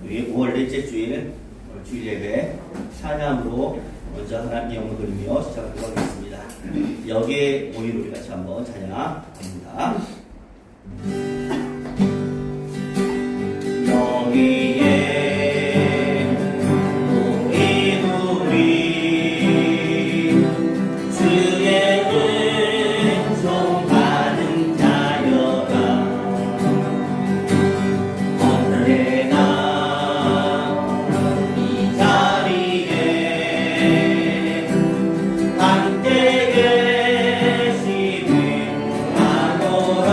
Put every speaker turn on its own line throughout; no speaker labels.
우리 5월 넷째 주일 오늘 주일 예배 찬양으로 먼저 하나님의 영광을 돌리며 시작하도록 하겠습니다. 여기에 모인 우리 같이 한번 찬양합니다. 여기에 함께 계시는 아노라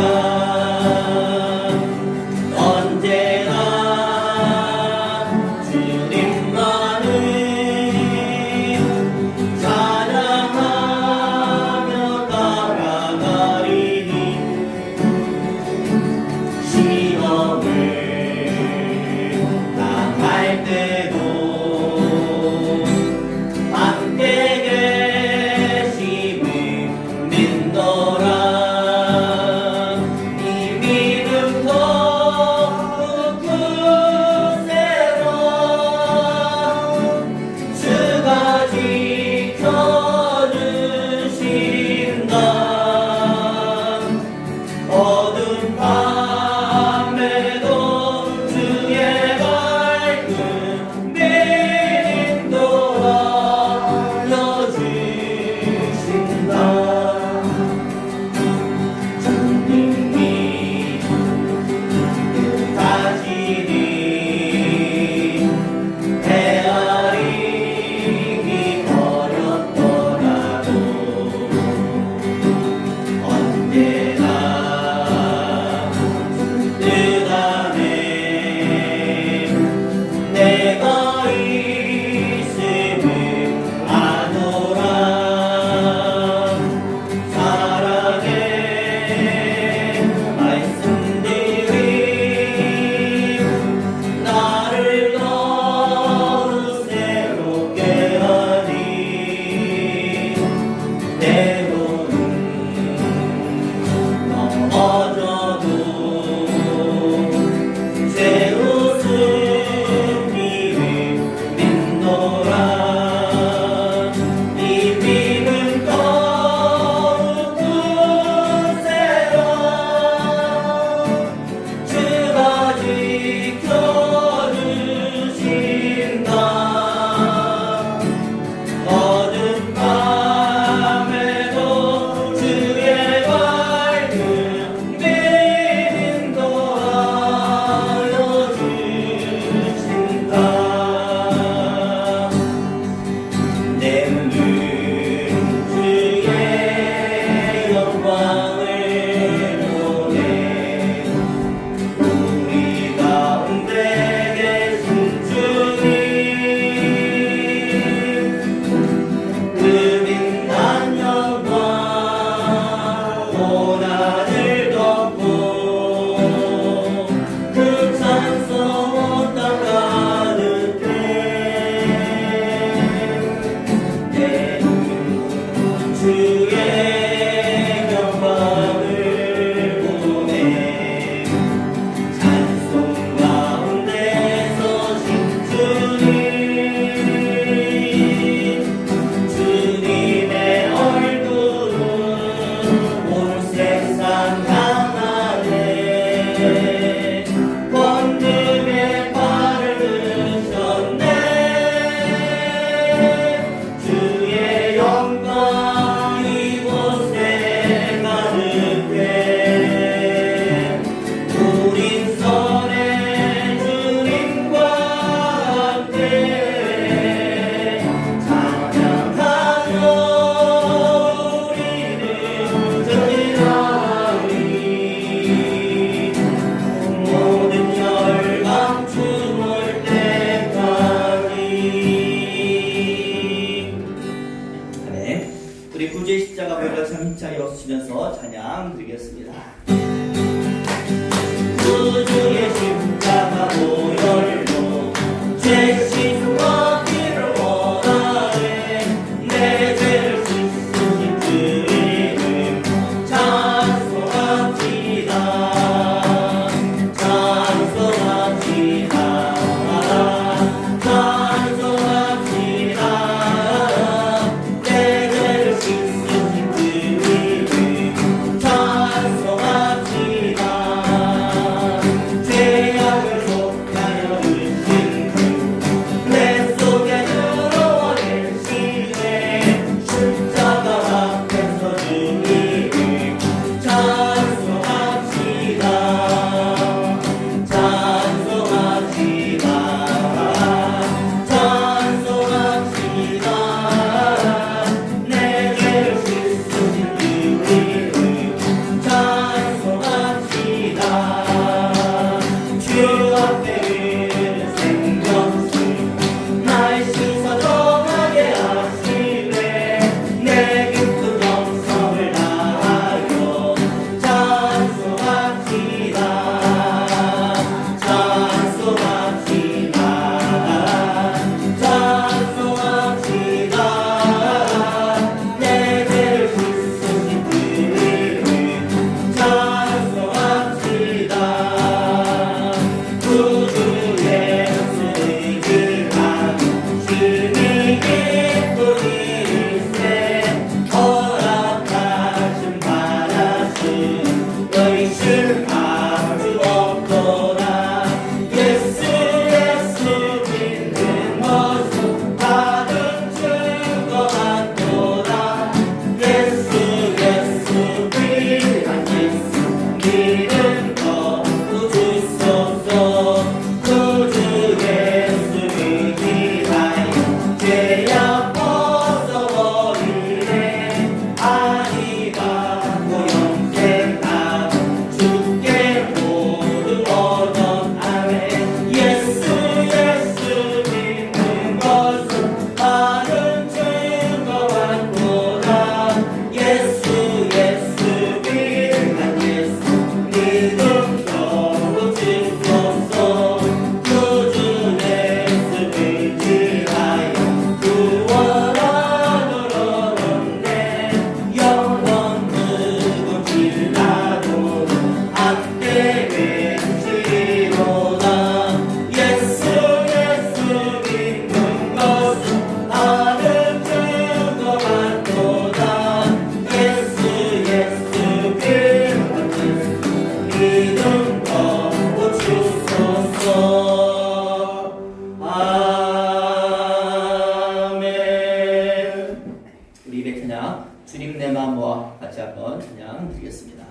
하겠습니다.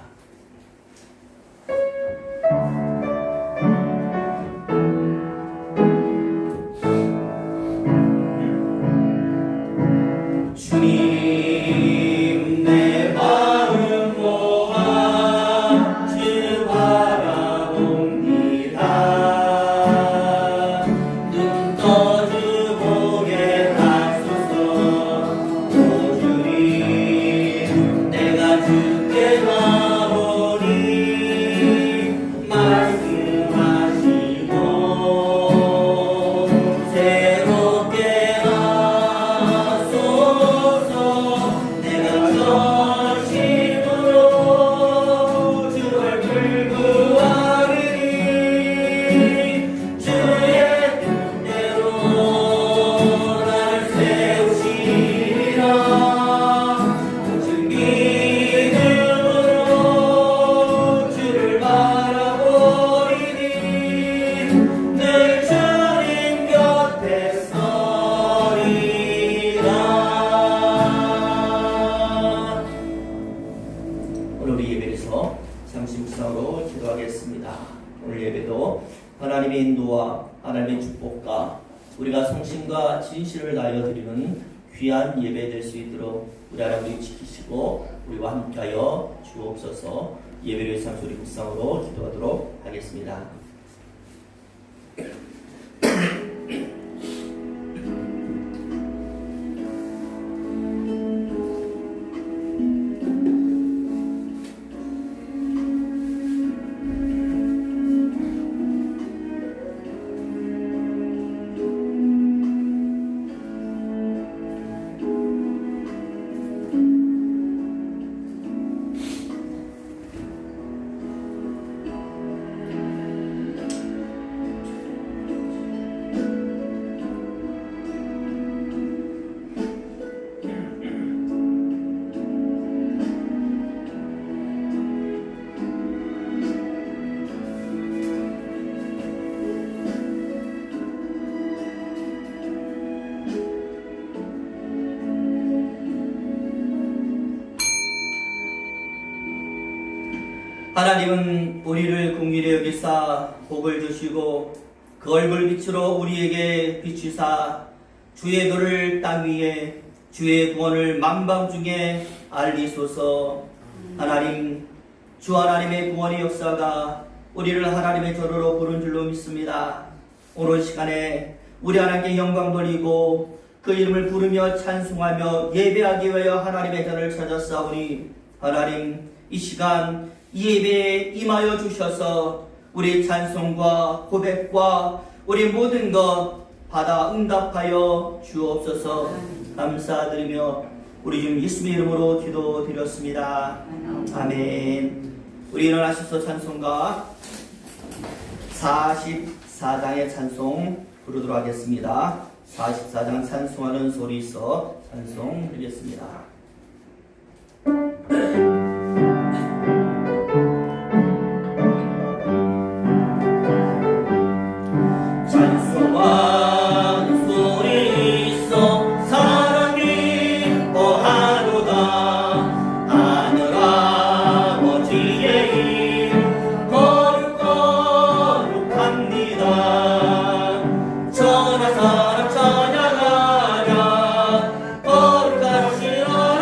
주님 내 마음 모아 주 바라봅니다. 눈 떠 주 보게 하소서. 오 주님 내가 주께 가보니 말씀하시고 새롭게 하소서. 내가 전심으로 주를 불구하리니 주의 뜻대로 나를 세우시리라. 오직 믿음으로 주를 바라보리니 늘 주님 곁에 서리라. 오늘 우리 예배에서 잠시 묵상으로 기도하겠습니다. 오늘 예배도 하나님의 인도와 하나님의 축복과 우리가 성심과 진실을 다하여 드리는 귀한 예배 될 수 있도록 우리 하나님 지키시고 우리와 함께하여 주옵소서. 예배를 위해서 우리 묵상으로 기도하도록 하겠습니다. 하나님은 우리를 긍휼히 여기사 복을 주시고 그 얼굴 빛으로 우리에게 비추사 주의 도를 땅 위에 주의 구원을 만방 중에 알리소서. 하나님, 주 하나님의 구원의 역사가 우리를 하나님의 저로로 부른 줄로 믿습니다. 오늘 시간에 우리 하나님께 영광 돌리고 그 이름을 부르며 찬송하며 예배하기 위하여 하나님의 전을 찾았사오니 하나님, 이 시간 이 예배에 임하여 주셔서 우리 찬송과 고백과 우리 모든 것 받아 응답하여 주옵소서. 감사드리며 우리 주 예수님의 이름으로 기도드렸습니다. 아멘. 우리 일어나셔서 찬송가 44장의 찬송 부르도록 하겠습니다. 44장 찬송하는 소리 있어 찬송 드리겠습니다.
전하 사람 찬양하랴 거룩하시오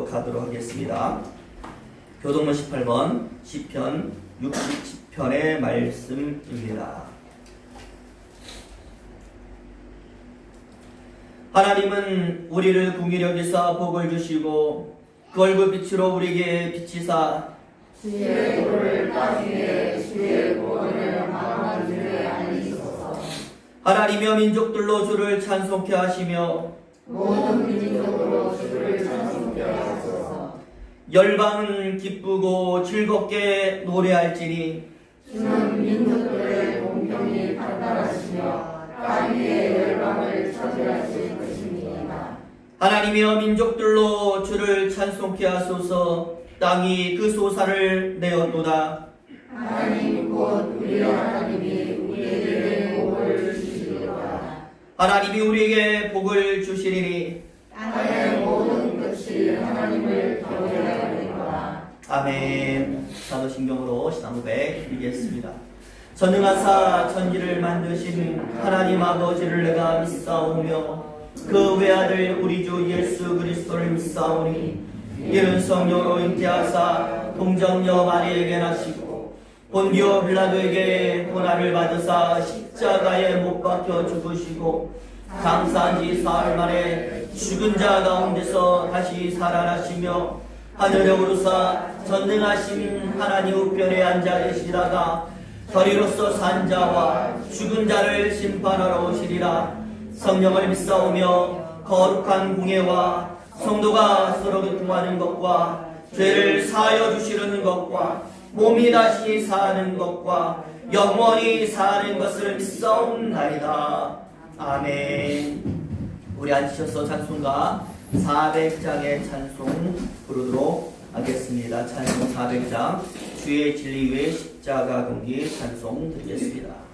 교독하도록 하겠습니다. 교독문 18번 시편 60편의 말씀입니다. 하나님은 우리를 긍휼히 여기사 복을 주시고 그 얼굴빛으로 우리에게 비치사
주의 도를 땅 위에 주의 구원을 망한 줄에 알리소서.
하나님이여 민족들로 주를 찬송케 하시며
모든 민족으로 주를 찬송케 하소서.
열방은 기쁘고 즐겁게 노래할지니
주는 민족들의 공평히 판단하시며 땅 위에 열방을 처리하실 것입니다.
하나님이여 민족들로 주를 찬송케 하소서. 땅이 그 소사를 내었도다.
하나님 곧 우리 하나님이 우리에게 복을 주시리로다.
하나님이 우리에게 복을 주시리니
땅의 모든 끝이 하나님을 경외하리로다.
아멘. 사도신경으로 신앙고백 드리겠습니다. 전능하사 천지를 만드신 하나님 아버지를 내가 믿사오며 그 외아들 우리 주 예수 그리스도를 믿사오니 이는 성령으로 잉태하사 동정녀 마리에게 나시고 본디오 빌라도에게 고난을 받으사 십자가에 못 박혀 죽으시고 장사한 지 사흘 만에 죽은 자 가운데서 다시 살아나시며 하늘에 오르사 전능하신 하나님 우편에 앉아 계시다가 저리로서 산 자와 죽은 자를 심판하러 오시리라. 성령을 믿사오며 거룩한 공예와 성도가 서로 교통하는 것과 죄를 사하여 주시는 것과 몸이 다시 사는 것과 영원히 사는 것을 믿사옵나이다. 아멘. 우리 앉으셔서 찬송가 400장의 찬송 부르도록 하겠습니다. 찬송 400장 주의 진리 위에 십자가 경기 찬송 드리겠습니다.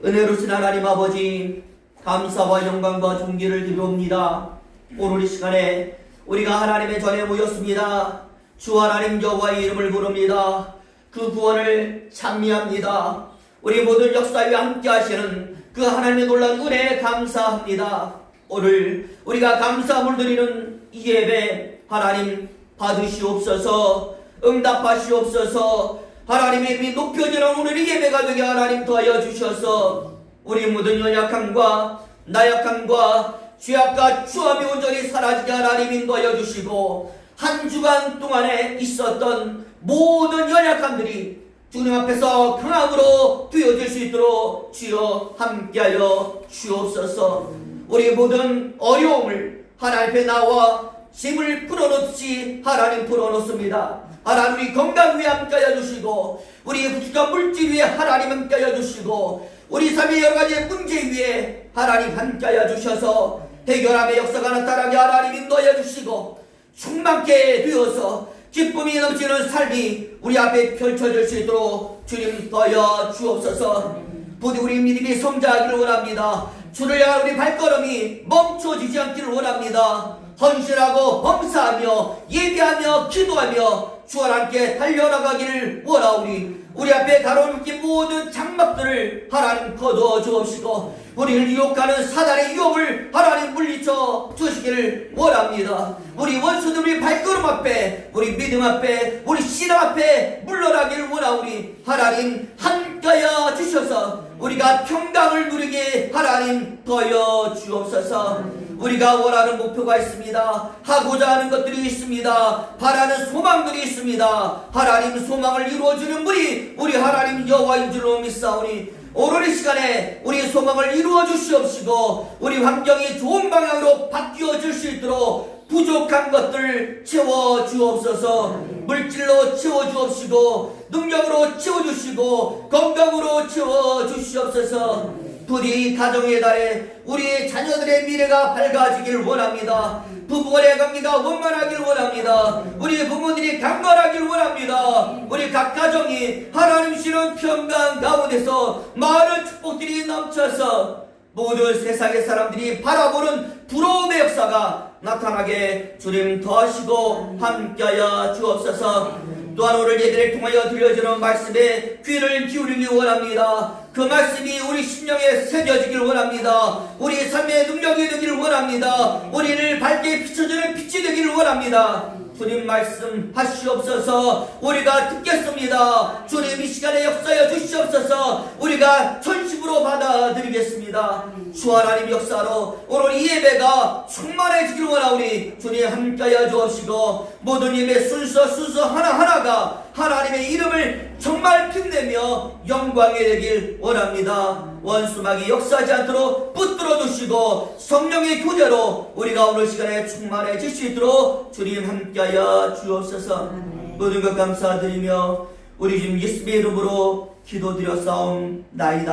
은혜로우신 하나님 아버지, 감사와 영광과 존귀를 드리옵니다. 오늘 이 시간에 우리가 하나님의 전에 모였습니다. 주 하나님 여호와의 이름을 부릅니다. 그 구원을 찬미합니다. 우리 모든 역사 위에 함께 하시는 그 하나님의 놀라운 은혜에 감사합니다. 오늘 우리가 감사함을 드리는 이 예배 하나님 받으시옵소서, 응답하시옵소서. 하나님의 이름이 높여지는 오늘 이 예배가 되게 하나님 도와여 주셔서 우리 모든 연약함과 나약함과 죄악과 추함이 온전히 사라지게 하나님 인도하여 주시고, 한 주간 동안에 있었던 모든 연약함들이 주님 앞에서 강함으로 되어질 수 있도록 주여 함께하여 주옵소서. 우리 모든 어려움을 하나님 앞에 나와 짐을 풀어놓듯이 하나님 풀어놓습니다. 하나님 우리 건강 위에 함께하여 주시고, 우리 부족한 물질 위에 하나님 함께하여 주시고, 우리 삶의 여러 가지 문제 위에 하나님 함께하여 주셔서 해결함의 역사가 나타나게 하나님 인도하여 주시고, 충만케 되어서 기쁨이 넘치는 삶이 우리 앞에 펼쳐질 수 있도록 주님 도와여 주옵소서. 부디 우리 믿음이 성장하기를 원합니다. 주를 향한 우리 발걸음이 멈춰지지 않기를 원합니다. 헌신하고 범사하며 예배하며 기도하며 주와 함께 달려나가기를 원하오니, 우리 앞에 가로막힌 모든 장막들을 하나님 거두어 주옵시고, 우리를 유혹하는 사단의 유혹을 하나님 물리쳐 주시기를 원합니다. 우리 원수들 우리 발걸음 앞에, 우리 믿음 앞에, 우리 신앙 앞에 물러나기를 원하오니 하나님 함께하여 주셔서 우리가 평강을 누리게 하나님 더여 주옵소서. 우리가 원하는 목표가 있습니다. 하고자 하는 것들이 있습니다. 바라는 소망들이 있습니다. 하나님 소망을 이루어주는 분이 우리 하나님 여호와인 줄로 믿사오니, 오늘 이 시간에 우리 소망을 이루어 주시옵시고, 우리 환경이 좋은 방향으로 바뀌어질 수 있도록 부족한 것들 채워 주옵소서. 물질로 채워 주옵시고, 능력으로 채워 주시고, 건강으로 채워 주시옵소서. 부디 가정의 달에 우리 자녀들의 미래가 밝아지길 원합니다. 부부간의 관계가 원만하길 원합니다. 우리 부모들이 강건하길 원합니다. 우리 각 가정이 하나님 주시는 평강 가운데서 많은 축복들이 넘쳐서 모든 세상의 사람들이 바라보는 부러움의 역사가 나타나게 주님 더하시고 함께하여 주옵소서. 또한 오늘 예배를 통하여 들려주는 말씀에 귀를 기울이기 원합니다. 그 말씀이 우리 심령에 새겨지길 원합니다. 우리 삶의 능력이 되기를 원합니다. 우리를 밝게 비춰주는 빛이 되기를 원합니다. 주님 말씀 하시옵소서. 우리가 듣겠습니다. 주님 이 시간에 역사하여 주시옵소서. 우리가 전심으로 받아들이겠습니다. 주 하나님 역사로 오늘 이 예배가 충만해지기를 원하오니 주님 함께하여 주옵시고, 모든 예배 순서 하나하나가 하나님의 이름을 정말 빛내며 영광이 되길 원합니다. 원수막이 역사하지 않도록 붙들어 주시고, 성령의 교제로 우리가 오늘 시간에 충만해질 수 있도록 주님 함께하여 주옵소서. 모든 것 감사드리며 우리 주님 예수의 이름으로 기도드렸사옵나이다.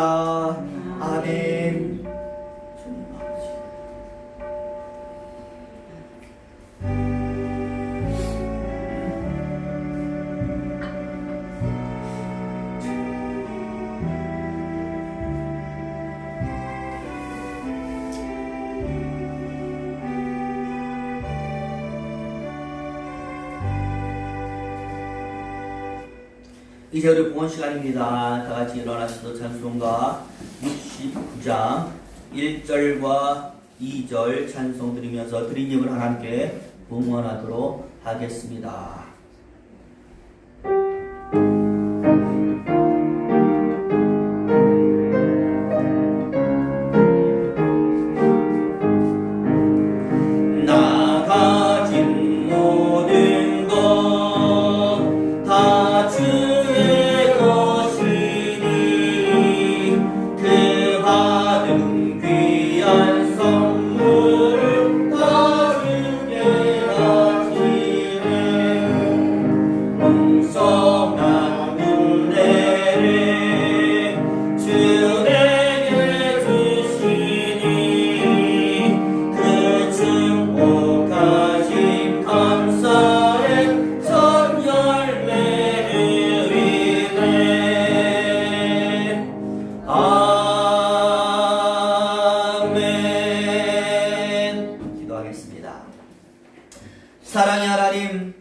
아멘. 이제 우리 봉헌 시간입니다. 다 같이 일어나셔서 찬송가 69장 1절과 2절 찬송 드리면서 드린 예물 하나님께 봉헌하도록 하겠습니다. 사랑의 하나님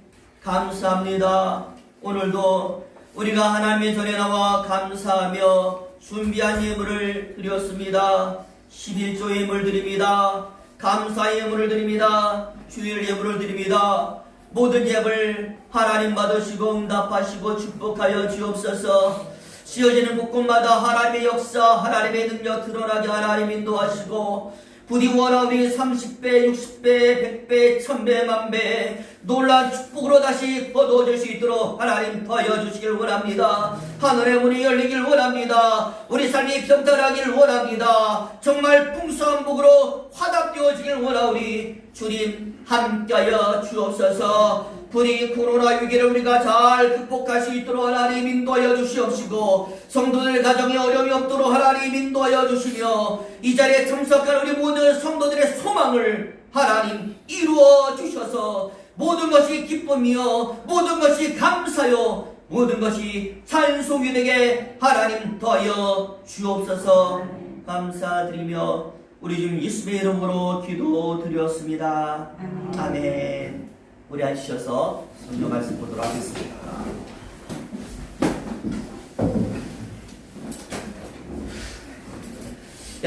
감사합니다. 오늘도 우리가 하나님의 전에 나와 감사하며 준비한 예물을 드렸습니다. 11조 예물 드립니다. 감사 예물을 드립니다. 주일 예물을 드립니다. 모든 예물 하나님 받으시고 응답하시고 축복하여 주옵소서. 씌어지는 곳곳마다 하나님의 역사, 하나님의 능력 드러나게 하나님 인도하시고 부디 원하오니 30배, 60배, 100배, 1000배, 만배 놀란 축복으로 다시 거두어줄 수 있도록 하나님 더하여 주시길 원합니다. 하늘의 문이 열리길 원합니다. 우리 삶이 평탄하길 원합니다. 정말 풍성한 복으로 화답되어지길 원하오니 주님 함께하여 주옵소서. 부디 코로나 위기를 우리가 잘 극복할 수 있도록 하나님 인도하여 주시옵시고 성도들 가정에 어려움이 없도록 하나님 인도하여 주시며 이 자리에 참석한 우리 모든 성도들의 소망을 하나님 이루어 주셔서 모든 것이 기쁨이요 모든 것이 감사요 모든 것이 찬송이 되게 하나님 더하여 주옵소서. 감사드리며 우리 주님 예수의 이름으로 기도드렸습니다. 아멘. 우리 앉으셔서 성경 말씀 보도록 하겠습니다.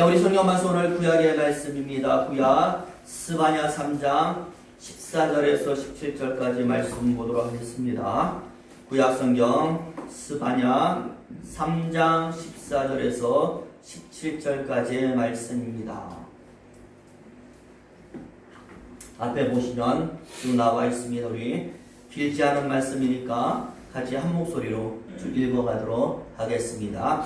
우리 성경 말씀 오늘 구약의 말씀입니다. 구약 스바냐 3장 14절에서 17절까지 말씀 보도록 하겠습니다. 구약 성경 스바냐 3장 14절에서 17절까지의 말씀입니다. 앞에 보시면 쭉 나와 있습니다. 우리 길지 않은 말씀이니까 같이 한 목소리로 쭉 읽어가도록 하겠습니다.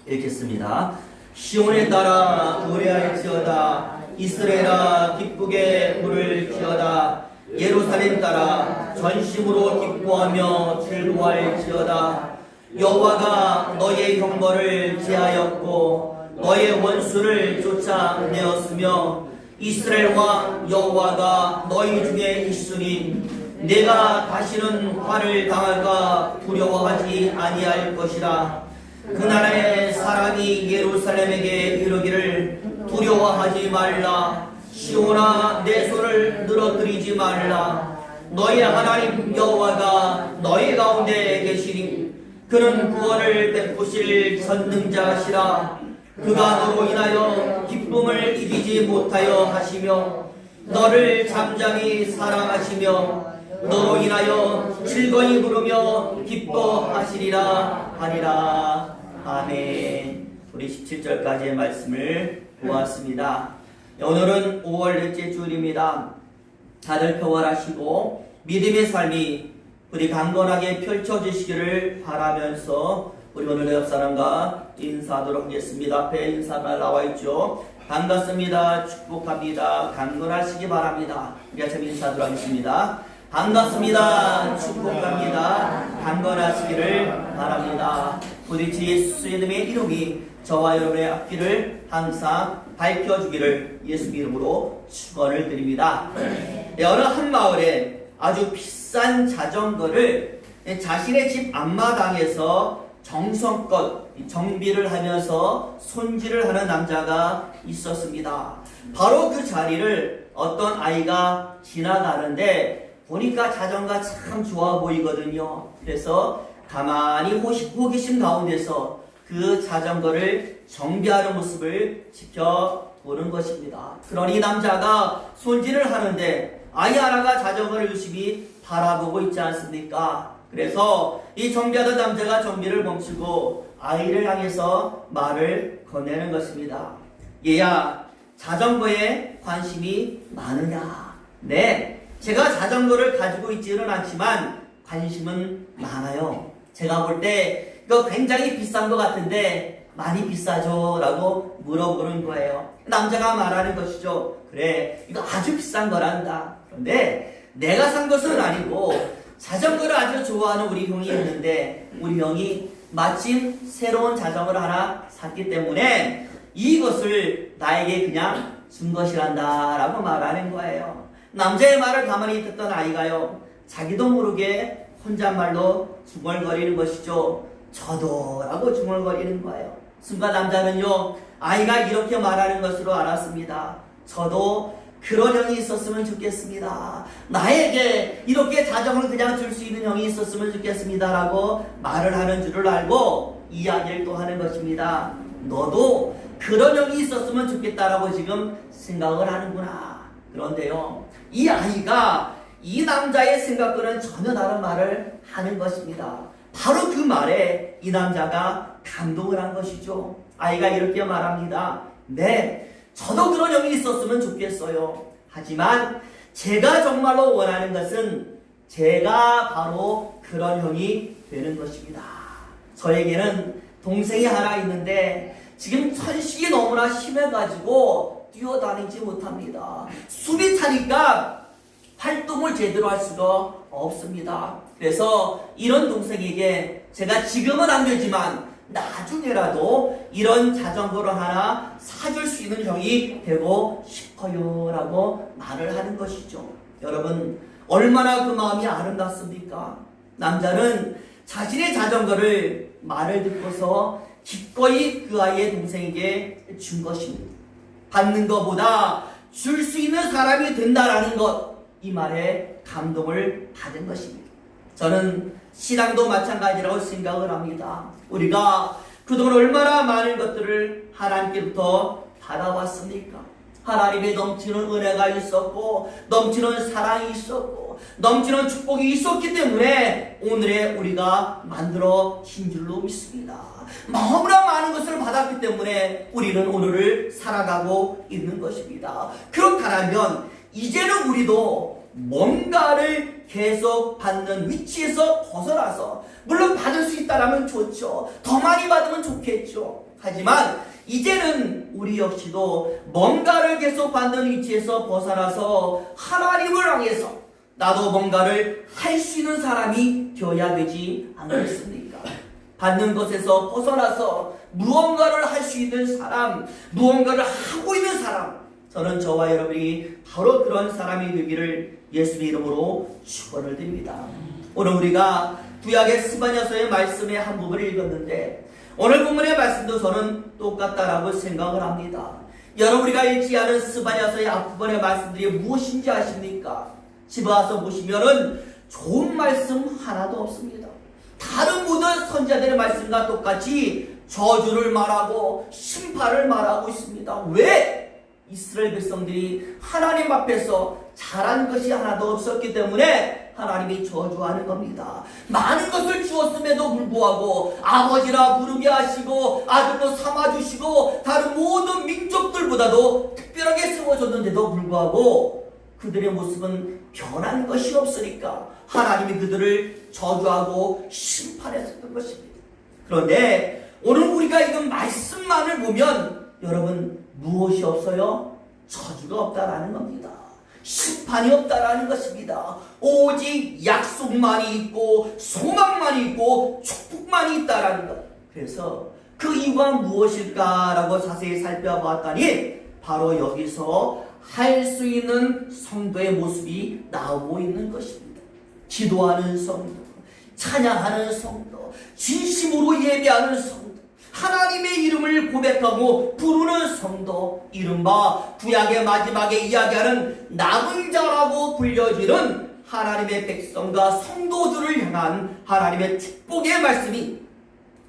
읽겠습니다. 시온에 따라 노래할지어다. 이스라엘아 기쁘게 부를지어다. 예루살렘 따라 전심으로 기뻐하며 즐거워할지어다. 여호와가 너의 형벌을 제하였고 너의 원수를 쫓아내었으며 이스라엘 왕 여호와가 너희 중에 있으니 내가 다시는 화를 당할까 두려워하지 아니할 것이라. 그 나라의 사람이 예루살렘에게 이르기를 두려워하지 말라. 시온아 내 손을 늘어뜨리지 말라. 너의 하나님 여호와가 너희 가운데 계시니 그는 구원을 베푸실 전능자시라. 그가 너로 인하여 기쁨을 이기지 못하여 하시며 너를 잠잠히 사랑하시며 너로 인하여 즐거이 부르며 기뻐하시리라 하리라. 아멘. 우리 17절까지의 말씀을 보았습니다. 오늘은 5월 넷째 주일입니다. 다들 평안하시고 믿음의 삶이 우리 강건하게 펼쳐지시기를 바라면서 우리 오늘 옆 사람과 인사하도록 하겠습니다. 앞에 인사가 나와 있죠. 반갑습니다. 축복합니다. 강건하시기 바랍니다. 우리 같이 인사하도록 하겠습니다. 반갑습니다. 축복합니다. 강건하시기를 바랍니다. 우리 주 예수 이름의 이름이 저와 여러분의 앞길을 항상 밝혀주기를 예수 이름으로 축원을 드립니다. 어느 한 마을에 아주 비싼 자전거를 자신의 집 앞마당에서 정성껏 정비를 하면서 손질을 하는 남자가 있었습니다. 바로 그 자리를 어떤 아이가 지나가는데 보니까 자전거가 참 좋아 보이거든요. 그래서 가만히 호기심 가운데서 그 자전거를 정비하는 모습을 지켜보는 것입니다. 그러니 남자가 손질을 하는데 아이 하나가 자전거를 유심히 바라보고 있지 않습니까? 그래서 이 정비하던 남자가 정비를 멈추고 아이를 향해서 말을 건네는 것입니다. 얘야, 자전거에 관심이 많으냐? 네, 제가 자전거를 가지고 있지는 않지만 관심은 많아요. 제가 볼 때 이거 굉장히 비싼 것 같은데 많이 비싸죠? 라고 물어보는 거예요. 남자가 말하는 것이죠. 그래, 이거 아주 비싼 거란다. 그런데 내가 산 것은 아니고 자전거를 아주 좋아하는 우리 형이 있는데 우리 형이 마침 새로운 자전거를 하나 샀기 때문에 이것을 나에게 그냥 준 것이란다 라고 말하는 거예요. 남자의 말을 가만히 듣던 아이가요, 자기도 모르게 혼잣말로 중얼거리는 것이죠. 저도 라고 중얼거리는 거예요. 순간 남자는요, 아이가 이렇게 말하는 것으로 알았습니다. 저도 그런 형이 있었으면 좋겠습니다. 나에게 이렇게 자전거를 그냥 줄 수 있는 형이 있었으면 좋겠습니다 라고 말을 하는 줄을 알고 이야기를 또 하는 것입니다. 너도 그런 형이 있었으면 좋겠다라고 지금 생각을 하는구나. 그런데요, 이 아이가 이 남자의 생각과는 전혀 다른 말을 하는 것입니다. 바로 그 말에 이 남자가 감동을 한 것이죠. 아이가 이렇게 말합니다. 네, 저도 그런 형이 있었으면 좋겠어요. 하지만 제가 정말로 원하는 것은 제가 바로 그런 형이 되는 것입니다. 저에게는 동생이 하나 있는데 지금 천식이 너무나 심해가지고 뛰어다니지 못합니다. 숨이 차니까 활동을 제대로 할 수가 없습니다. 그래서 이런 동생에게 제가 지금은 안 되지만 나중에라도 이런 자전거를 하나 사줄 수 있는 형이 되고 싶어요 라고 말을 하는 것이죠. 여러분, 얼마나 그 마음이 아름답습니까? 남자는 자신의 자전거를 말을 듣고서 기꺼이 그 아이의 동생에게 준 것입니다. 받는 것보다 줄 수 있는 사람이 된다라는 것, 이 말에 감동을 받은 것입니다. 저는 신앙도 마찬가지라고 생각을 합니다. 우리가 그동안 얼마나 많은 것들을 하나님께부터 받아왔습니까? 하나님의 넘치는 은혜가 있었고 넘치는 사랑이 있었고 넘치는 축복이 있었기 때문에 오늘의 우리가 만들어진 줄로 믿습니다. 너무나 많은 것을 받았기 때문에 우리는 오늘을 살아가고 있는 것입니다. 그렇다면 이제는 우리도 뭔가를 계속 받는 위치에서 벗어나서, 물론 받을 수 있다면 좋죠. 더 많이 받으면 좋겠죠. 하지만 이제는 우리 역시도 뭔가를 계속 받는 위치에서 벗어나서 하나님을 향해서 나도 뭔가를 할 수 있는 사람이 되어야 되지 않겠습니까? 받는 것에서 벗어나서 무언가를 할 수 있는 사람, 무언가를 하고 있는 사람, 저는 저와 여러분이 바로 그런 사람이 되기를 예수의 이름으로 축원을 드립니다. 오늘 우리가 구약의 스바냐서의 말씀의 한 부분을 읽었는데 오늘 본문의 말씀도 저는 똑같다라고 생각을 합니다. 여러분, 우리가 읽지 않은 스바냐서의 앞부분의 말씀들이 무엇인지 아십니까? 집에 와서 보시면은 좋은 말씀 하나도 없습니다. 다른 모든 선지자들의 말씀과 똑같이 저주를 말하고 심판을 말하고 있습니다. 왜? 이스라엘 백성들이 하나님 앞에서 잘한 것이 하나도 없었기 때문에 하나님이 저주하는 겁니다. 많은 것을 주었음에도 불구하고 아버지라 부르게 하시고 아들로 삼아주시고 다른 모든 민족들보다도 특별하게 세워줬는데도 불구하고 그들의 모습은 변한 것이 없으니까 하나님이 그들을 저주하고 심판했었던 것입니다. 그런데 오늘 우리가 읽은 말씀만을 보면 여러분, 무엇이 없어요? 저주가 없다라는 겁니다. 심판이 없다라는 것입니다. 오직 약속만이 있고 소망만이 있고 축복만이 있다라는 것. 그래서 그 이유가 무엇일까라고 자세히 살펴봤더니 바로 여기서 할 수 있는 성도의 모습이 나오고 있는 것입니다. 기도하는 성도, 찬양하는 성도, 진심으로 예배하는 성도, 하나님의 이름을 고백하고 부르는 성도, 이른바 구약의 마지막에 이야기하는 남은 자라고 불려지는 하나님의 백성과 성도들을 향한 하나님의 축복의 말씀이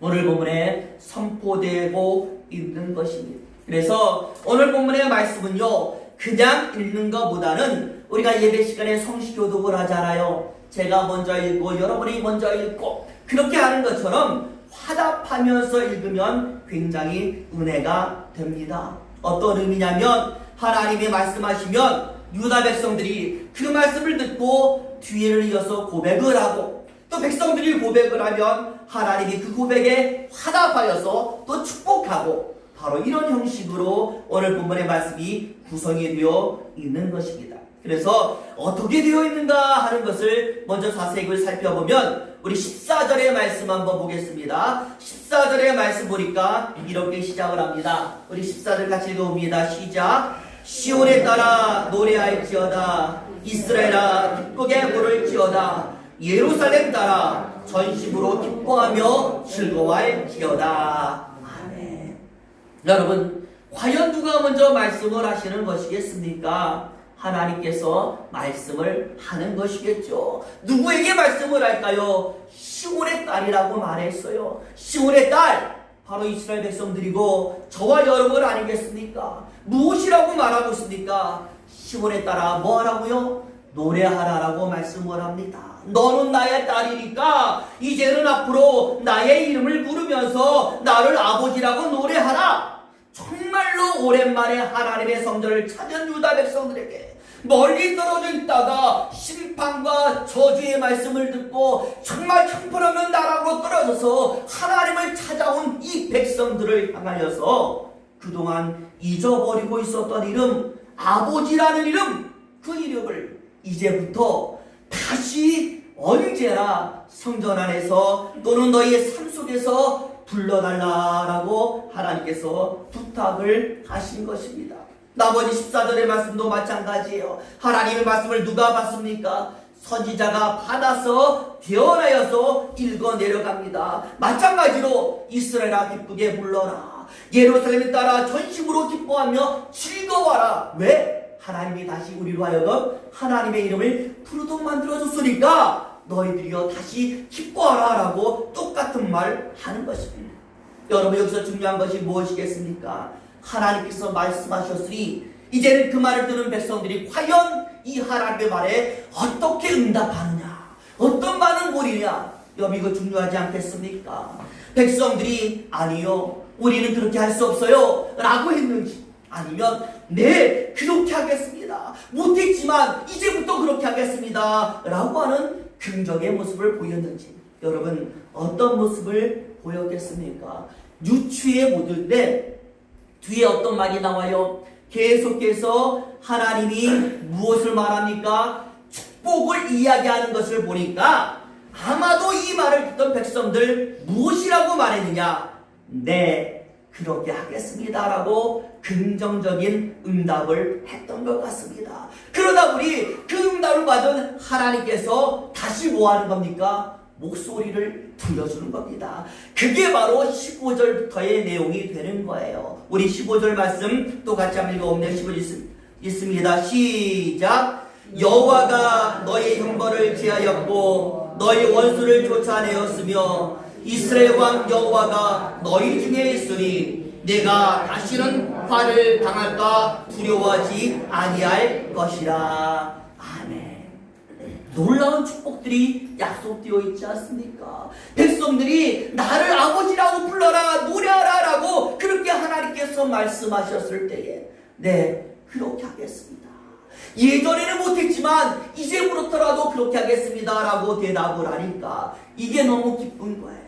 오늘 본문에 선포되고 있는 것입니다. 그래서 오늘 본문의 말씀은요, 그냥 읽는 것보다는 우리가 예배 시간에 성시교독을 하잖아요. 제가 먼저 읽고 여러분이 먼저 읽고 그렇게 하는 것처럼 화답하면서 읽으면 굉장히 은혜가 됩니다. 어떤 의미냐면 하나님이 말씀하시면 유다 백성들이 그 말씀을 듣고 뒤를 이어서 고백을 하고 또 백성들이 고백을 하면 하나님이 그 고백에 화답하여서 또 축복하고 바로 이런 형식으로 오늘 본문의 말씀이 구성이 되어 있는 것입니다. 그래서 어떻게 되어 있는가 하는 것을 먼저 자세히 살펴보면 우리 14절의 말씀 한번 보겠습니다. 14절의 말씀 보니까 이렇게 시작을 합니다. 우리 14절 같이 읽어봅니다. 시작. 시온에 따라 노래할지어다. 이스라엘아 기쁘게 부를지어다. 예루살렘 따라 전심으로 기뻐하며 즐거워할지어다. 아멘. 여러분, 과연 누가 먼저 말씀을 하시는 것이겠습니까? 하나님께서 말씀을 하는 것이겠죠. 누구에게 말씀을 할까요? 시온의 딸이라고 말했어요. 시온의 딸, 바로 이스라엘 백성들이고 저와 여러분 아니겠습니까? 무엇이라고 말하고 있습니까? 시온의 딸아 뭐하라고요? 노래하라라고 말씀을 합니다. 너는 나의 딸이니까 이제는 앞으로 나의 이름을 부르면서 나를 아버지라고 노래하라. 정말로 오랜만에 하나님의 성전을 찾은 유다 백성들에게 멀리 떨어져 있다가 심판과 저주의 말씀을 듣고 정말 형편없는 나라로 떨어져서 하나님을 찾아온 이 백성들을 향하여서 그동안 잊어버리고 있었던 이름, 아버지라는 이름, 그 이름을 이제부터 다시 언제나 성전 안에서 또는 너희의 삶 속에서 불러달라라고 하나님께서 부탁을 하신 것입니다. 나머지 14절의 말씀도 마찬가지예요. 하나님의 말씀을 누가 받습니까? 선지자가 받아서 대언하여서 읽어 내려갑니다. 마찬가지로 이스라엘아 기쁘게 불러라. 예루살렘에 따라 전심으로 기뻐하며 즐거워하라. 왜? 하나님이 다시 우리로 하여금 하나님의 이름을 부르도록 만들어줬으니까 너희들이여 다시 기뻐하라 라고 똑같은 말 하는 것입니다. 여러분 여기서 중요한 것이 무엇이겠습니까? 하나님께서 말씀하셨으니 이제는 그 말을 듣는 백성들이 과연 이 하나님의 말에 어떻게 응답하느냐, 어떤 반응 보이느냐. 여러분 이거 중요하지 않겠습니까? 백성들이 아니요 우리는 그렇게 할 수 없어요 라고 했는지, 아니면 네 그렇게 하겠습니다, 못했지만 이제부터 그렇게 하겠습니다 라고 하는 긍정의 모습을 보였는지, 여러분 어떤 모습을 보였겠습니까? 유추에 못 들 때 뒤에 어떤 말이 나와요? 계속해서 하나님이 무엇을 말합니까? 축복을 이야기하는 것을 보니까 아마도 이 말을 듣던 백성들 무엇이라고 말했느냐? 네, 그렇게 하겠습니다 라고 긍정적인 응답을 했던 것 같습니다. 그러다 보니 그 응답을 받은 하나님께서 다시 뭐 하는 겁니까? 목소리를 들려주는 겁니다. 그게 바로 15절부터의 내용이 되는 거예요. 우리 15절 말씀 또 같이 한번 읽어보면 15절 있습니다. 시작. 여호와가 너희 형벌을 제하였고 너희 원수를 쫓아내었으며 이스라엘 왕 여호와가 너희 중에 있으니 내가 다시는 화를 당할까 두려워하지 아니할 것이라. 아멘. 놀라운 축복들이 약속되어 있지 않습니까? 백성들이 나를 아버지라고 불러라, 노래하라 라고 그렇게 하나님께서 말씀하셨을 때에 네, 그렇게 하겠습니다. 예전에는 못했지만 이제부터라도 그렇게 하겠습니다 라고 대답을 하니까 이게 너무 기쁜 거예요.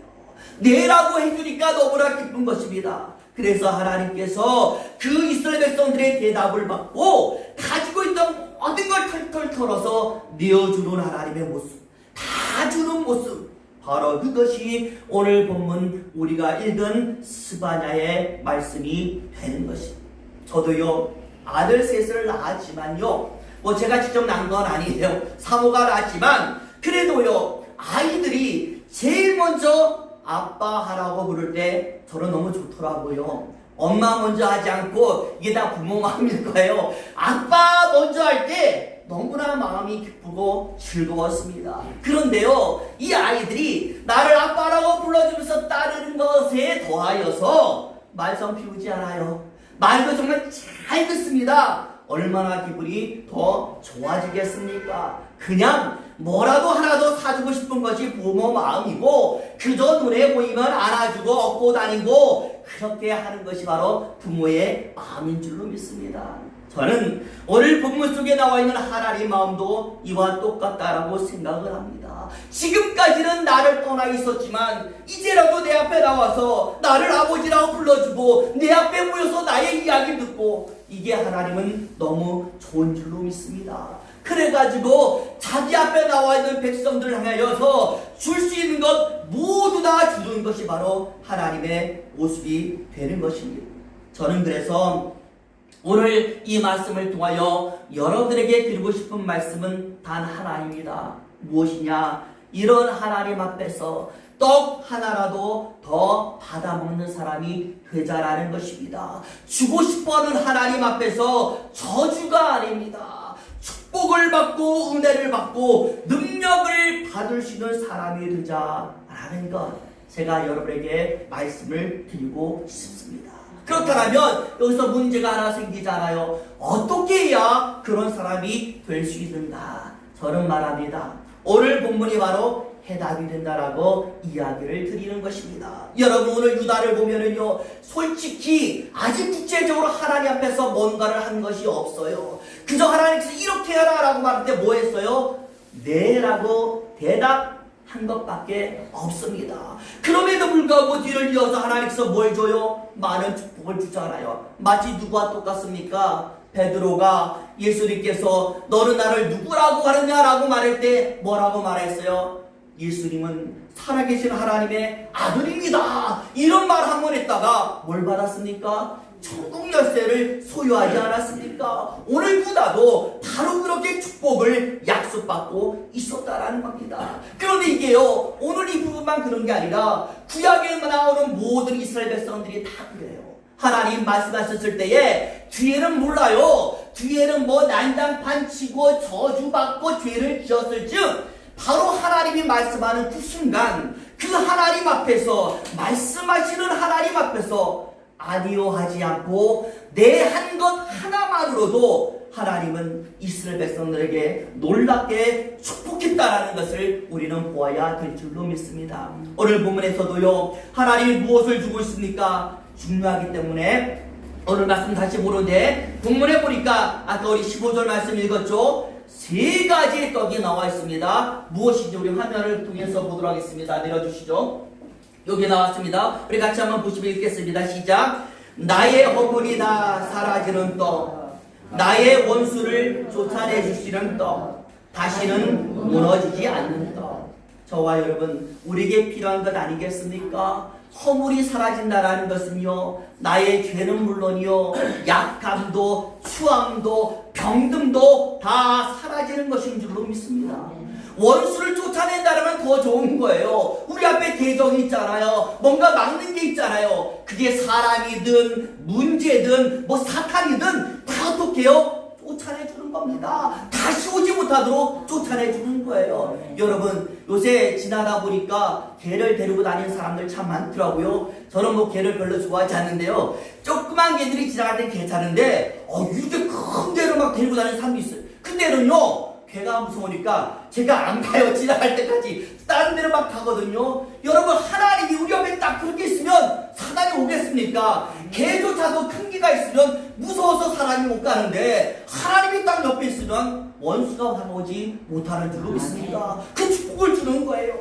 네라고 해주니까 너무나 기쁜 것입니다. 그래서 하나님께서 그 이스라엘 백성들의 대답을 받고 가지고 있던 모든 걸 털털 털어서 내어주는 하나님의 모습, 다 주는 모습, 바로 그것이 오늘 본문 우리가 읽은 스바냐의 말씀이 되는 것입니다. 저도요 아들 셋을 낳았지만요 뭐 제가 직접 낳은 건 아니에요. 사모가 낳았지만 그래도요 아이들이 제일 먼저 아빠 하라고 부를 때 저는 너무 좋더라고요. 엄마 먼저 하지 않고 이게 다 부모 마음일 거예요. 아빠 먼저 할 때 너무나 마음이 기쁘고 즐거웠습니다. 그런데요 이 아이들이 나를 아빠라고 불러주면서 따르는 것에 더하여서 말썽 피우지 않아요. 말도 정말 잘 듣습니다. 얼마나 기분이 더 좋아지겠습니까? 그냥 뭐라도 하나도 사주고 싶은 것이 부모 마음이고 그저 눈에 보이면 안아주고 업고 다니고 그렇게 하는 것이 바로 부모의 마음인 줄로 믿습니다. 저는 오늘 본문 속에 나와 있는 하나님의 마음도 이와 똑같다라고 생각을 합니다. 지금까지는 나를 떠나 있었지만 이제라도 내 앞에 나와서 나를 아버지라고 불러주고 내 앞에 모여서 나의 이야기 듣고 이게 하나님은 너무 좋은 줄로 믿습니다. 그래가지고 자기 앞에 나와 있는 백성들을 향하여서 줄 수 있는 것 모두 다 주는 것이 바로 하나님의 모습이 되는 것입니다. 저는 그래서 오늘 이 말씀을 통하여 여러분들에게 드리고 싶은 말씀은 단 하나입니다. 무엇이냐? 이런 하나님 앞에서 떡 하나라도 더 받아먹는 사람이 되자라는 것입니다. 주고 싶어하는 하나님 앞에서 저주가 아닙니다. 축복을 받고 은혜를 받고 능력을 받을 수 있는 사람이 되자라는 것, 제가 여러분에게 말씀을 드리고 싶습니다. 그렇다면 여기서 문제가 하나 생기잖아요. 어떻게 해야 그런 사람이 될 수 있는가? 저는 말합니다. 오늘 본문이 바로 해답이 된다라고 이야기를 드리는 것입니다. 여러분, 오늘 유다를 보면은요, 솔직히 아직 구체적으로 하나님 앞에서 뭔가를 한 것이 없어요. 그저 하나님께서 이렇게 하라 라고 말할 때 뭐 했어요? 네 라고 대답한 것밖에 없습니다. 그럼에도 불구하고 뒤를 이어서 하나님께서 뭘 줘요? 많은 축복을 주잖아요. 마치 누구와 똑같습니까? 베드로가 예수님께서 너는 나를 누구라고 하느냐라고 말할 때 뭐라고 말했어요? 예수님은 살아계신 하나님의 아들입니다. 이런 말 한 번 했다가 뭘 받았습니까? 천국 열쇠를 소유하지 않았습니까? 오늘 유다도 바로 그렇게 축복을 약속받고 있었다라는 겁니다. 그런데 이게요, 오늘 이 부분만 그런 게 아니라 구약에 나오는 모든 이스라엘 백성들이 다 그래요. 하나님 말씀하셨을 때에 뒤에는 몰라요. 뒤에는 뭐 난장판 치고 저주받고 죄를 지었을 즉 바로 하나님이 말씀하는 그 순간 그 하나님 앞에서, 말씀하시는 하나님 앞에서 아니요 하지 않고 내 한 것 하나만으로도 하나님은 이스라엘 백성들에게 놀랍게 축복했다라는 것을 우리는 보아야 될 줄로 믿습니다. 오늘 본문에서도요, 하나님이 무엇을 주고 있습니까? 중요하기 때문에 오늘 말씀 다시 보는데, 본문에 보니까 아까 우리 15절 말씀 읽었죠? 세 가지의 떡이 나와 있습니다. 무엇인지 우리 화면을 통해서 보도록 하겠습니다. 내려주시죠. 여기 나왔습니다. 우리 같이 한번 보시면 읽겠습니다. 시작. 나의 허물이 다 사라지는 떡, 나의 원수를 쫓아내 주시는 떡, 다시는 무너지지 않는 떡. 저와 여러분, 우리에게 필요한 것 아니겠습니까? 허물이 사라진다라는 것은요, 나의 죄는 물론이요, 약함도, 추함도, 병듦도 다 사라지는 것인 줄로 믿습니다. 원수를 쫓아낸다면 더 좋은 거예요. 우리 앞에 대적이 있잖아요. 뭔가 막는 게 있잖아요. 그게 사람이든 문제든 뭐 사탄이든 다 어떻게 해요? 쫓아내주는 겁니다. 다시 오지 못하도록 쫓아내주는 거예요. 여러분, 요새 지나다 보니까 개를 데리고 다니는 사람들 참 많더라고요. 저는 뭐 개를 별로 좋아하지 않는데요, 조그만 개들이 지나갈 땐 괜찮은데 이렇게 큰 개를 막 데리고 다니는 사람도 있어요. 근데는요, 개가 무서우니까 제가 안 가요. 지나갈 때까지 다른 데로 막 가거든요. 여러분, 하나님이 우리 옆에 딱 그렇게 있으면 사단이 오겠습니까? 개조차도 큰 개가 있으면 무서워서 사람이 못 가는데, 하나님이 딱 옆에 있으면 원수가 다가오지 못하는 줄로 믿습니다. 그 축복을 주는 거예요.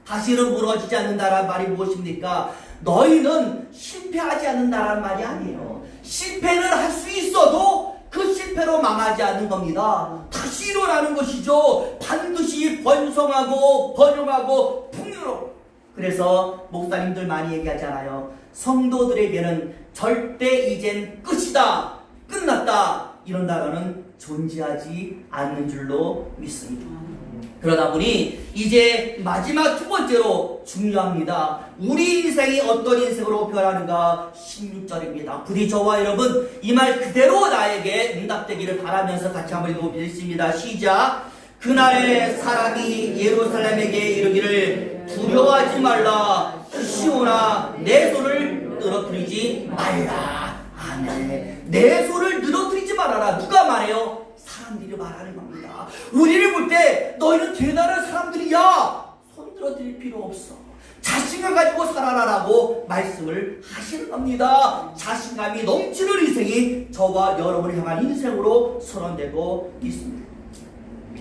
다시는 무너지지 않는다라는 말이 무엇입니까? 너희는 실패하지 않는다라는 말이 아니에요. 실패는 할 수 있어도 그 실패로 망하지 않는 겁니다. 다시 일어나는 것이죠. 반드시 번성하고 번영하고 풍요로. 그래서 목사님들 많이 얘기하잖아요. 성도들에게는 절대 이젠 끝이다, 끝났다, 이런 단어는 존재하지 않는 줄로 믿습니다. 그러다 보니 이제 마지막 두 번째로 중요합니다. 우리 인생이 어떤 인생으로 변하는가. 16절입니다. 부디 저와 여러분 이 말 그대로 나에게 응답되기를 바라면서 같이 한번 읽어보겠습니다. 시작. 그날에 사람이 예루살렘에게 이르기를 두려워하지 말라. 시온아, 내 손을 늘어뜨리지 말라. 아멘. 내 손을 늘어뜨리지 말아라. 누가 말해요? 사람들이 말하는 겁니다. 우리를 볼 때 너희는 대단한 사람들이야, 손 들어드릴 필요 없어, 자신을 가지고 살아라라고 말씀을 하시는 겁니다. 자신감이 넘치는 인생이 저와 여러분을 향한 인생으로 선언되고 있습니다.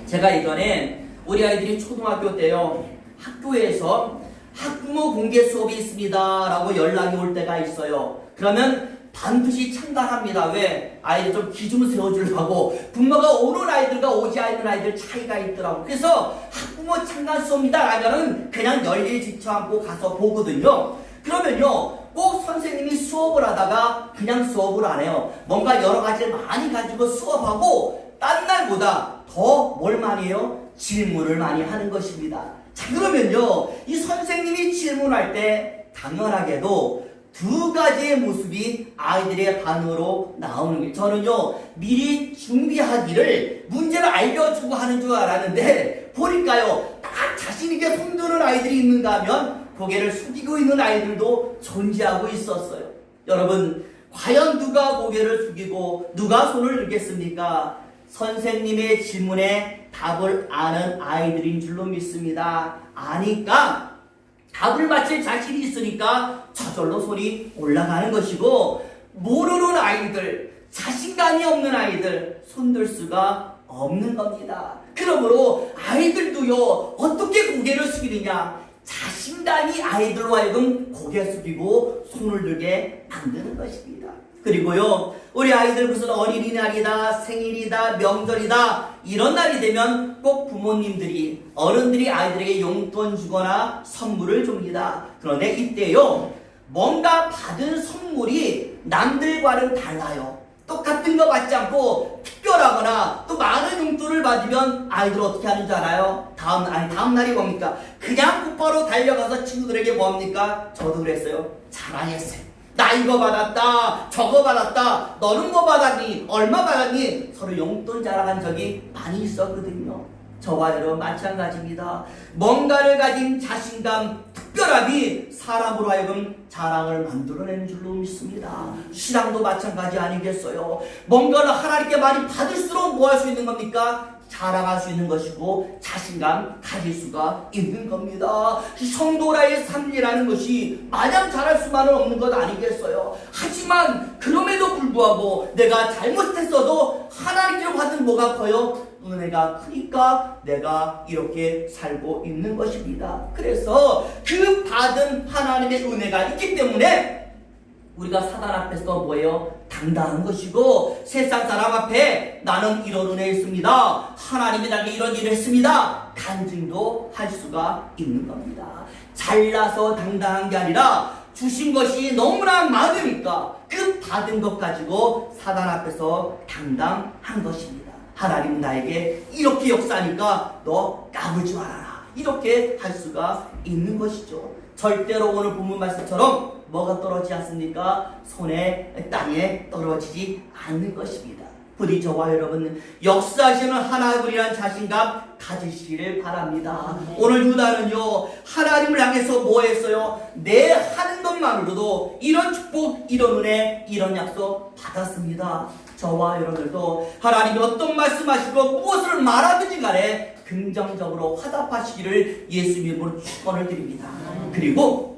제가 예전에 우리 아이들이 초등학교 때요, 학교에서 학부모 공개 수업이 있습니다 라고 연락이 올 때가 있어요. 그러면 반드시 참가합니다. 왜? 아이들 좀 기준 세워주려고. 부모가 오는 아이들과 오지 않는 아이들 차이가 있더라고. 그래서 학부모 참가 수업이다 라면은 그냥 열일 지쳐 않고 가서 보거든요. 그러면요, 꼭 선생님이 수업을 하다가 그냥 수업을 안 해요. 뭔가 여러 가지를 많이 가지고 수업하고 딴 날보다 더 뭘 많이 해요? 질문을 많이 하는 것입니다. 자, 그러면요, 이 선생님이 질문할 때 당연하게도 두 가지의 모습이 아이들의 반응으로 나오는 게, 저는요 미리 준비하기를 문제를 알려주고 하는 줄 알았는데 보니까요 다 자신있게 손드는 아이들이 있는가 하면 고개를 숙이고 있는 아이들도 존재하고 있었어요. 여러분, 과연 누가 고개를 숙이고 누가 손을 들겠습니까? 선생님의 질문에 답을 아는 아이들인 줄로 믿습니다. 아니까 답을 맞힐 자신이 있으니까 저절로 손이 올라가는 것이고, 모르는 아이들, 자신감이 없는 아이들 손들 수가 없는 겁니다. 그러므로 아이들도요 어떻게 고개를 숙이느냐, 자신감이 아이들로 하여금 고개 숙이고 손을 들게 만드는 것입니다. 그리고요 우리 아이들 무슨 어린이날이다, 생일이다, 명절이다 이런 날이 되면 꼭 부모님들이, 어른들이 아이들에게 용돈 주거나 선물을 줍니다. 그런데 이때요 뭔가 받은 선물이 남들과는 달라요. 똑같은 거 받지 않고 특별하거나 또 많은 용돈을 받으면 아이들 어떻게 하는 줄 알아요? 다음 날이 뭡니까? 그냥 곧바로 달려가서 친구들에게 뭡니까? 저도 그랬어요. 자랑했어요. 나 이거 받았다, 저거 받았다, 너는 뭐 받았니, 얼마 받았니? 서로 용돈 자랑한 적이 많이 있었거든요. 저와 여러분 마찬가지입니다. 뭔가를 가진 자신감, 특별함이 사람으로 하여금 자랑을 만들어내는 줄로 믿습니다. 신앙도 마찬가지 아니겠어요? 뭔가를 하나님께 많이 받을수록 뭐 할 수 있는 겁니까? 자랑할 수 있는 것이고 자신감 가질 수가 있는 겁니다. 성도라의 삶이라는 것이 마냥 잘할 수만은 없는 것 아니겠어요? 하지만 그럼에도 불구하고 내가 잘못했어도 하나님께로 받은 뭐가 커요? 은혜가 크니까 내가 이렇게 살고 있는 것입니다. 그래서 그 받은 하나님의 은혜가 있기 때문에 우리가 사단 앞에서 뭐예요? 당당한 것이고, 세상 사람 앞에 나는 이런 은혜 있습니다, 하나님이 나에게 이런 일을 했습니다, 간증도 할 수가 있는 겁니다. 잘나서 당당한 게 아니라 주신 것이 너무나 많으니까 그 받은 것 가지고 사단 앞에서 당당한 것입니다. 하나님 나에게 이렇게 역사하니까 너 까불지 말아라, 이렇게 할 수가 있는 것이죠. 절대로 오늘 본문 말씀처럼 뭐가 떨어지지 않습니까? 손에, 땅에 떨어지지 않는 것입니다. 부디 저와 여러분 역사하시는 하나님이란 자신감 가지시기를 바랍니다. 오늘 유다는요 하나님을 향해서 뭐 했어요? 내 하는 것만으로도 이런 축복, 이런 은혜, 이런 약속 받았습니다. 저와 여러분들도 하나님이 어떤 말씀하시고 무엇을 말하든지 간에 긍정적으로 화답하시기를 예수 이름으로 축원을 드립니다. 그리고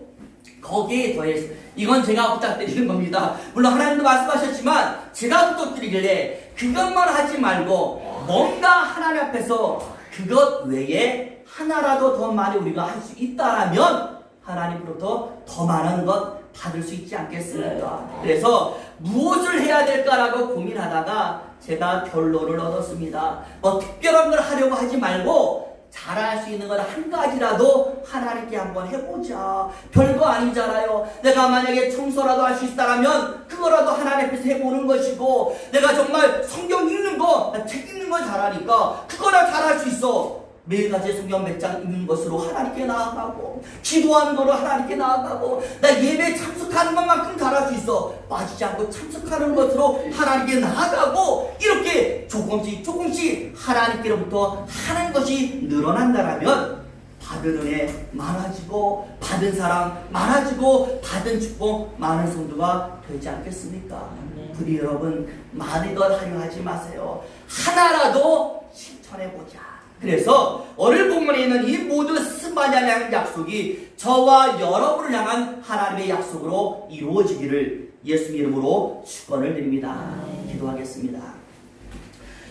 거기에 더해서, 이건 제가 부탁드리는 겁니다. 물론 하나님도 말씀하셨지만 제가 부탁드리길래 그것만 하지 말고 뭔가 하나님 앞에서 그것 외에 하나라도 더 많이 우리가 할 수 있다라면 하나님으로부터 더 많은 것 받을 수 있지 않겠습니까? 그래서 무엇을 해야 될까라고 고민하다가 제가 결론을 얻었습니다. 뭐 특별한 걸 하려고 하지 말고 잘할 수 있는 건 한 가지라도 하나님께 한번 해보자. 별거 아니잖아요. 내가 만약에 청소라도 할 수 있다면 그거라도 하나님 앞에서 해보는 것이고, 내가 정말 성경 읽는 거, 책 읽는 거 잘하니까 그거나 잘할 수 있어. 매일같이 성경 몇 장 읽는 것으로 하나님께 나아가고, 기도하는 거로 하나님께 나아가고, 나 예배 참석하는 것만큼 잘할 수 있어. 빠지지 않고 참석하는 것으로 하나님께 나아가고, 이렇게 조금씩 하나님께로부터 하는 것이 늘어난다라면 받은 은혜 많아지고, 받은 사랑 많아지고, 받은 축복 많은 성도가 되지 않겠습니까? 부디 여러분 많은 것 하려 하지 마세요. 하나라도 실천해보자. 그래서 오늘 본문에 있는 이 모든 스바냐를 향한 약속이 저와 여러분을 향한 하나님의 약속으로 이루어지기를 예수 이름으로 축원을 드립니다. 기도하겠습니다.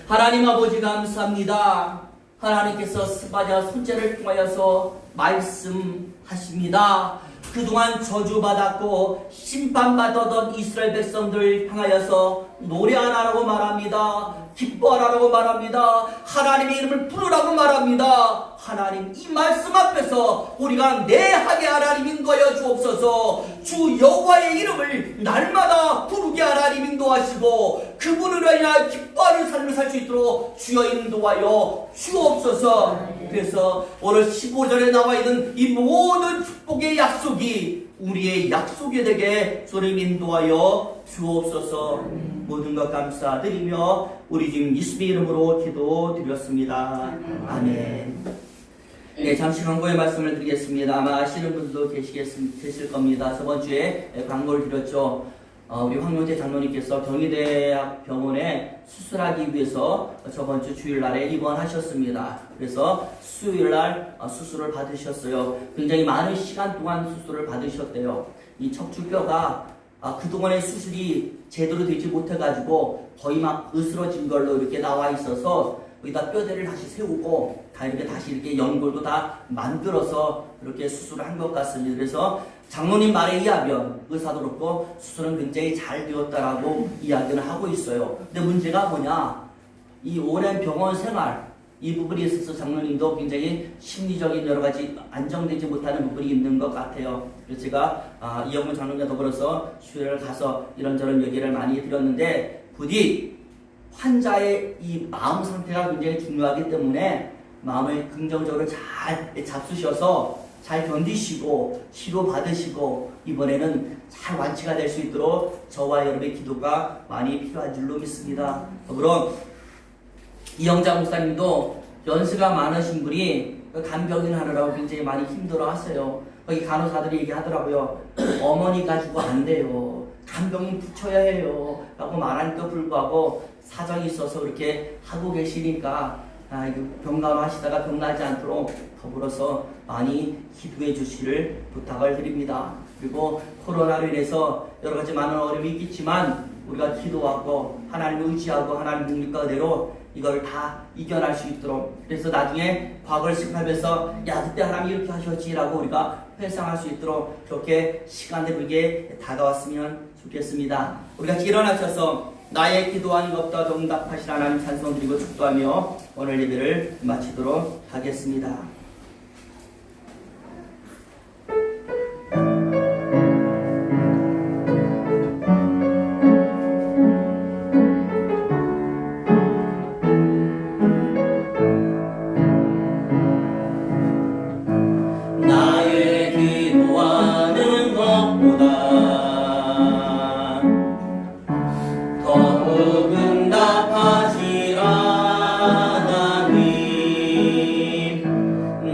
하나님 아버지 감사합니다. 하나님께서 스바냐 손자를 통하여서 말씀하십니다. 그동안 저주받았고 심판받았던 이스라엘 백성들 향하여서 노래하라고 말합니다. 기뻐하라고 말합니다. 하나님의 이름을 부르라고 말합니다. 하나님, 이 말씀 앞에서 우리가 내 하게 하나님 인도하여 주옵소서. 주 여호와의 이름을 날마다 부르게 하나님 인도하시고 그분으로 인하여 기뻐하는 삶을 살 수 있도록 주여 인도하여 주옵소서. 그래서 오늘 15절에 나와 있는 이 모든 축복의 약속이 우리의 약속이 되게 주님 인도하여 주옵소서. 모든 것 감사드리며 우리 주님 예수의 이름으로 기도드렸습니다. 아멘. 네, 잠시 광고의 말씀을 드리겠습니다. 아마 아시는 분들도 계실 겁니다. 저번 주에 광고를 드렸죠. 우리 황용재 장로님께서 경희대학 병원에 수술하기 위해서 저번 주 주일날에 입원하셨습니다. 그래서 수요일날 수술을 받으셨어요. 굉장히 많은 시간 동안 수술을 받으셨대요. 이 척추뼈가 그동안의 수술이 제대로 되지 못해가지고 거의 막 으스러진 걸로 이렇게 나와 있어서 여기다 뼈대를 다시 세우고 다 이렇게 다시 이렇게 연골도 다 만들어서 이렇게 수술을 한 것 같습니다. 그래서 장로님 말에 의하면 의사도 그렇고 수술은 굉장히 잘 되었다라고 이야기를 하고 있어요. 근데 문제가 뭐냐? 이 오랜 병원 생활 이 부분에 있어서 장로님도 굉장히 심리적인 여러 가지 안정되지 못하는 부분이 있는 것 같아요. 그래서 제가 이영문 장로님과 더불어서 수요일을 가서 이런저런 얘기를 많이 드렸는데 부디 환자의 이 마음 상태가 굉장히 중요하기 때문에 마음을 긍정적으로 잘 잡수셔서 잘 견디시고 치료받으시고 이번에는 잘 완치가 될 수 있도록 저와 여러분의 기도가 많이 필요한 줄로 믿습니다. 더불어 이영자 목사님도 연세가 많으신 분이 간병인 하느라고 굉장히 많이 힘들어 하세요. 거기 간호사들이 얘기하더라고요. 어머니 가지고 안 돼요. 간병인 붙여야 해요. 라고 말하니까 불구하고 사정이 있어서 그렇게 하고 계시니까 병간호 하시다가 병나지 않도록 더불어서 많이 기도해 주시를 부탁을 드립니다. 그리고 코로나로 인해서 여러 가지 많은 어려움이 있겠지만 우리가 기도하고 하나님을 의지하고 하나님 능력과대로 이걸 다 이겨낼 수 있도록 그래서 나중에 과거를 생각하면서 야 그때 하나님이 이렇게 하셨지라고 우리가 회상할 수 있도록 그렇게 시간들에게 다가왔으면 좋겠습니다. 우리 같이 일어나셔서 나의 기도하는 것보다 응답하신 하나님 찬송 드리고 축도하며 오늘 예배를 마치도록 하겠습니다. 나의 기도하는 것보다 더욱 응답하실 하나님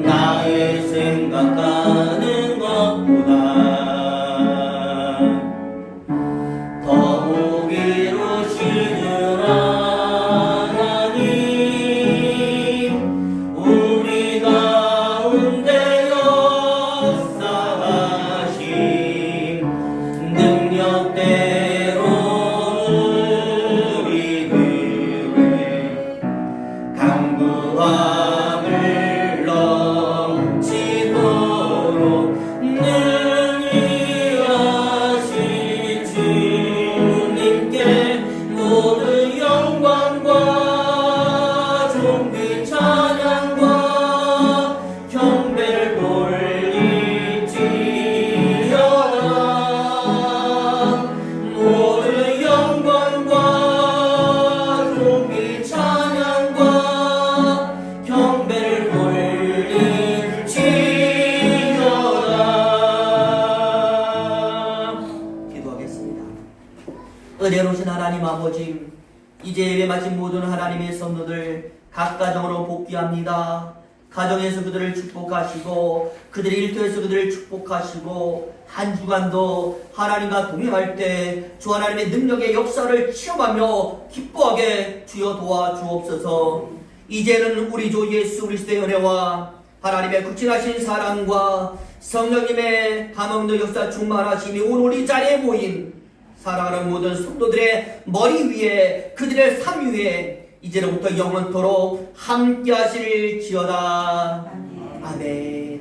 나의 생각하는 것보다 더욱 이루시는 하나님 우리 가운데 역사하심 능력대로 강구함을 넘치도록 능히 하신 주님께 모든 영광과 존귀 찬양과 경배를 돌릴지어다 모든 영광과 존귀 찬양과 경배를 돌릴지어다. 기도하겠습니다. 은혜로우신 하나님 아버지 이제 예배 마친 모든 하나님의 성도들 각 가정으로 복귀합니다. 가정에서 그들을 축복하시고 그들의 일터에서 그들을 축복하시고 한 주간도 하나님과 동행할 때 주 하나님의 능력의 역사를 체험하며 기뻐하게 주여 도와주옵소서. 이제는 우리 주 예수 그리스도의 은혜와 하나님의 극진하신 사랑과 성령님의 감흥의 역사 충만하심이 오늘 이 자리에 모인 사랑하는 모든 성도들의 머리 위에 그들의 삶 위에 이제로부터 영원토록 함께 하실지어다. 아멘.